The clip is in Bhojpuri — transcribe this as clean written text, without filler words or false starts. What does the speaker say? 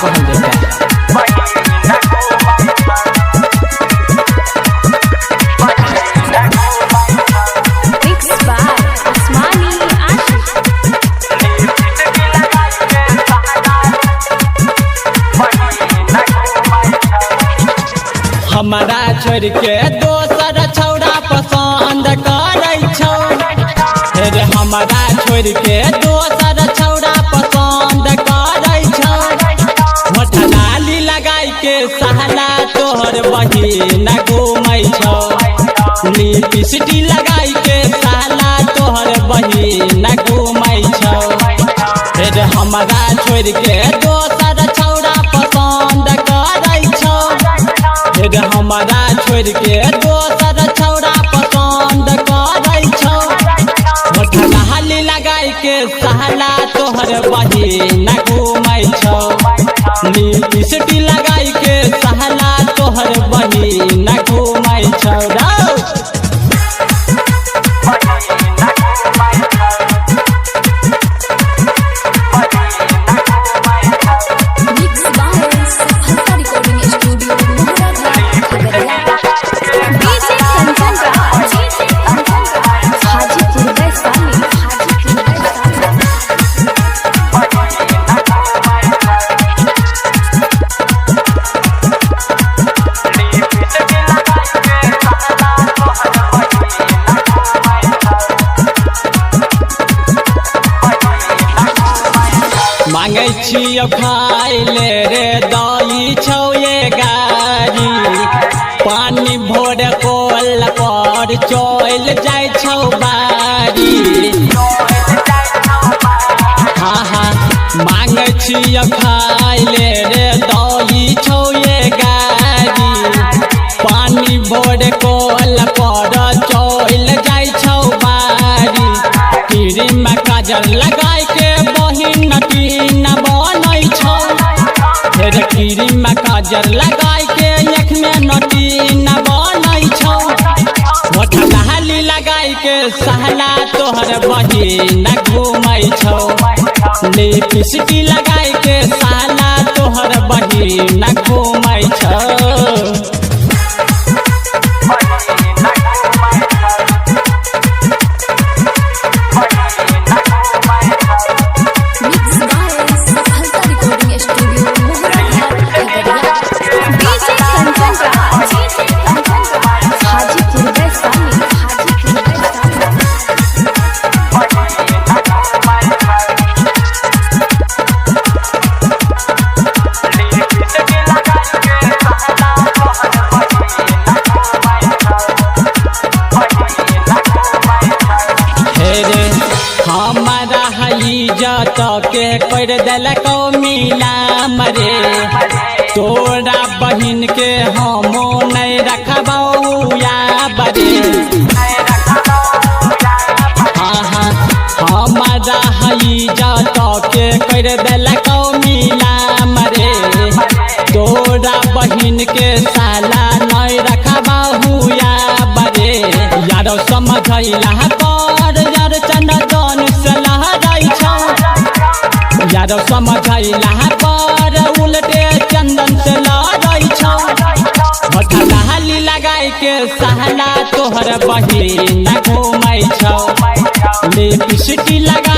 कहल जाता हमारा छोड़ के दोसर छौड़ा पसंद करे छौ रे हमारा छोड़ के दोसर छौड़ा पसंद करे छौ होठ लाली लगाई के सहला तोहर बहिन घूमै छौ लिपस्टिक लगाई के सहला तोहर बहिन घूमै छौ रे हमारा छोड़ के दोसर छौड़ा पसंद करे छौ रे हमारा छोड़ के दोसर छौड़ा पसंद करे छौ होठ लाली लगाई के सहला तोहर बहिन घूमै छौ लिपस्टिक लगाई के सहला तोहर बहिन घूमै छौ मांगे छियो खाई ले रे दई छौ ये गाड़ी पानी भोर कोल पर चल जाय छौ बारी हाँ हाँ मांगे छियो खाई ले रे दई छौ ये गाड़ी पानी भोर कोल पर चल जाय छौ बारी क्रीम काजल लगाई के बहिन टीन बनै छौ रे क्रीम काजल लगाई के आँख में नटीन बनै छौ होठ लाली लगाई के सहला तोहर बहिन घूमै छौ लिपस्टिक लगाई के सहला तोहर बहिन घूमै छौ हमारा इज्जत के कर दिलको मिला मरे तोरा बहिन के हम नहीं रखबौ या बरे हाँ हमारा इज्जत के कर दिलको मिला मरे तोरा बहिन के साला नहीं रखबौ या बरे यारो समझैला पर यार चंदन से लहराई छौ यारो समझैला पर उल्टे चंदन से लहराई छौ होठ लाली लगाई के सहला तोहर बहिन घूमै छौ लिपस्टिक लगा